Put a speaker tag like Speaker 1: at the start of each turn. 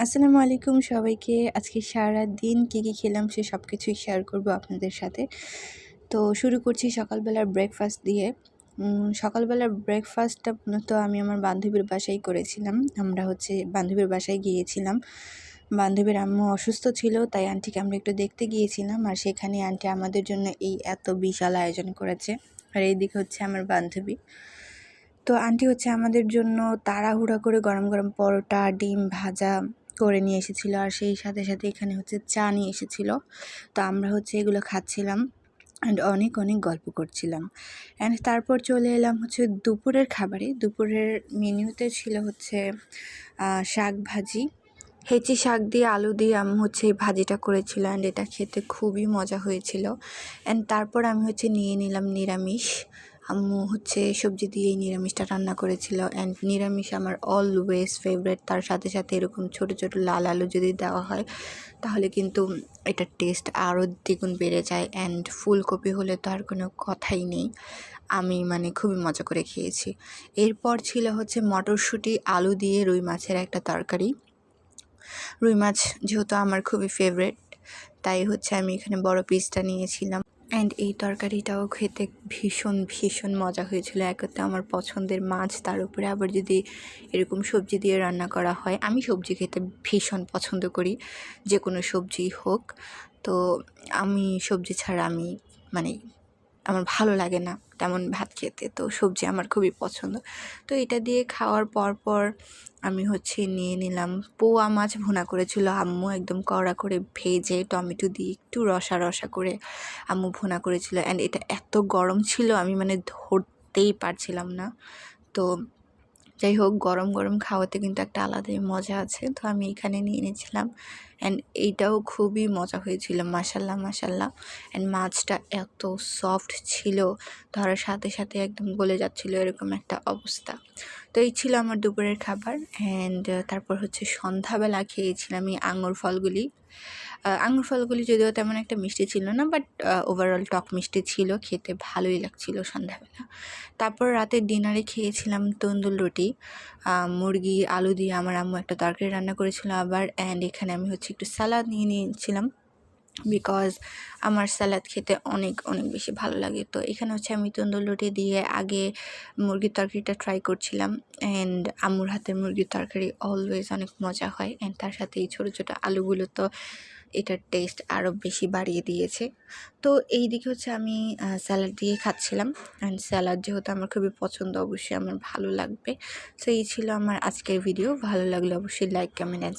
Speaker 1: আসসালামু আলাইকুম সবাইকে। আজকে সারাদিন কী খেলাম সে সবকিছুই শেয়ার করব আপনাদের সাথে। তো শুরু করছি সকালবেলার ব্রেকফাস্ট দিয়ে। সকালবেলার ব্রেকফাস্টটা মূলত আমি আমার বান্ধবীর বাসায় করেছিলাম। আমরা বান্ধবীর বাসায় গিয়েছিলাম। বান্ধবীর আম্মু অসুস্থ ছিল, তাই আন্টিকে আমরা একটু দেখতে গিয়েছিলাম। আর সেখানে আন্টি আমাদের জন্য এই এত বিশাল আয়োজন করেছে। আর এইদিকে হচ্ছে আমার বান্ধবী। তো আন্টি আমাদের জন্য তাড়াহুড়া করে গরম গরম পরোটা, ডিম ভাজা করে নিয়ে এসেছিলো। আর সেই সাথে সাথে এখানে চা নিয়ে এসেছিলো। তো আমরা এগুলো খাচ্ছিলাম অ্যান্ড অনেক গল্প করছিলাম। অ্যান্ড তারপর চলে এলাম দুপুরের খাবারে। দুপুরের মেনুতে ছিল শাক ভাজি, হেঁচি শাক দিয়ে আলু দিয়ে আম্মু এই ভাজিটা করেছিল অ্যান্ড এটা খেতে খুবই মজা হয়েছিল। অ্যান্ড তারপর আমি নিয়ে নিলাম নিরামিষ। আম্মু সবজি দিয়েই নিরামিষটা রান্না করেছিল অ্যান্ড নিরামিষ আমার অলওয়েজ ফেভারিট। তার সাথে সাথে এরকম ছোট ছোট লাল আলু যদি দেওয়া হয় তাহলে কিন্তু এটার টেস্ট আরও দ্বিগুণ বেড়ে যায়। অ্যান্ড ফুলকপি হলে তো আর কোনো কথাই নেই। আমি খুবই মজা করে খেয়েছি। এরপর ছিল মটরশুঁটি আলু দিয়ে রুই মাছের একটা তরকারি। রুই মাছ যেহেতু আমার খুবই ফেভারিট, তাই আমি এখানে বড় পিসটা নিয়েছিলাম। অ্যান্ড এই তরকারিটাও খেতে ভীষণ মজা হয়েছিল। একতে আমার পছন্দের মাছ, তার উপরে আবার যদি এরকম সবজি দিয়ে রান্না করা হয়। আমি সবজি খেতে ভীষণ পছন্দ করি, যে কোনো সবজিই হোক। তো আমি সবজি ছাড়া আমার ভালো লাগে না তেমন ভাত খেতে। তো সবজি আমার খুবই পছন্দ। তো এটা দিয়ে খাওয়ার পর আমি নিয়ে নিলাম পোয়া মাছ ভুনা করেছিল আম্মু, একদম কড়া করে ভেজে টমেটো দিয়ে একটু রসা করে আম্মু ভুনা করেছিল। অ্যান্ড এটা এত গরম ছিল আমি ধরতেই পারছিলাম না। তো যাই হোক, গরম খাওয়াতে কিন্তু একটা আলাদাই মজা আছে। তো আমি এখানে নিয়ে নিয়েছিলাম অ্যান্ড এইটাও খুবই মজা হয়েছিল, মাশাল্লাহ। অ্যান্ড মাছটা এত সফট ছিল, ধরার সাথে সাথে একদম গলে যাচ্ছিল, এরকম একটা অবস্থা। তো এই ছিল আমার দুপুরের খাবার। অ্যান্ড তারপর সন্ধ্যাবেলা খেয়েছিলাম এই আঙুর ফলগুলি যদিও তেমন একটা মিষ্টি ছিল না, বাট ওভারঅল টক মিষ্টি ছিল, খেতে ভালোই লাগছিল সন্ধ্যাবেলা। তারপর রাতের ডিনারে খেয়েছিলাম তন্দুর রুটি, মুরগি আলু দিয়ে আমার আম্মু একটা তরকারি রান্না করেছিল আবার। অ্যান্ড এখানে আমি একটু স্যালাড নিয়ে নিয়েছিলাম, বিকজ আমার স্যালাড খেতে অনেক বেশি ভালো লাগে। তো এখানে আমি তন্দুর রুটি দিয়ে আগে মুরগির তরকারিটা ট্রাই করছিলাম। অ্যান্ড আম্মুর হাতের মুরগির তরকারি অলওয়েজ অনেক মজা হয়। অ্যান্ড তার সাথে এই ছোটো ছোটো আলুগুলো তো এটার টেস্ট আরও বেশি বাড়িয়ে দিয়েছে। তো এই দিকে আমি স্যালাড দিয়ে খাচ্ছিলাম। অ্যান্ড স্যালাড যেহেতু আমার খুবই পছন্দ, অবশ্যই আমার ভালো লাগবে। সো এই ছিল আমার আজকের ভিডিও। ভালো লাগলে অবশ্যই লাইক, কমেন্ট অ্যান্ড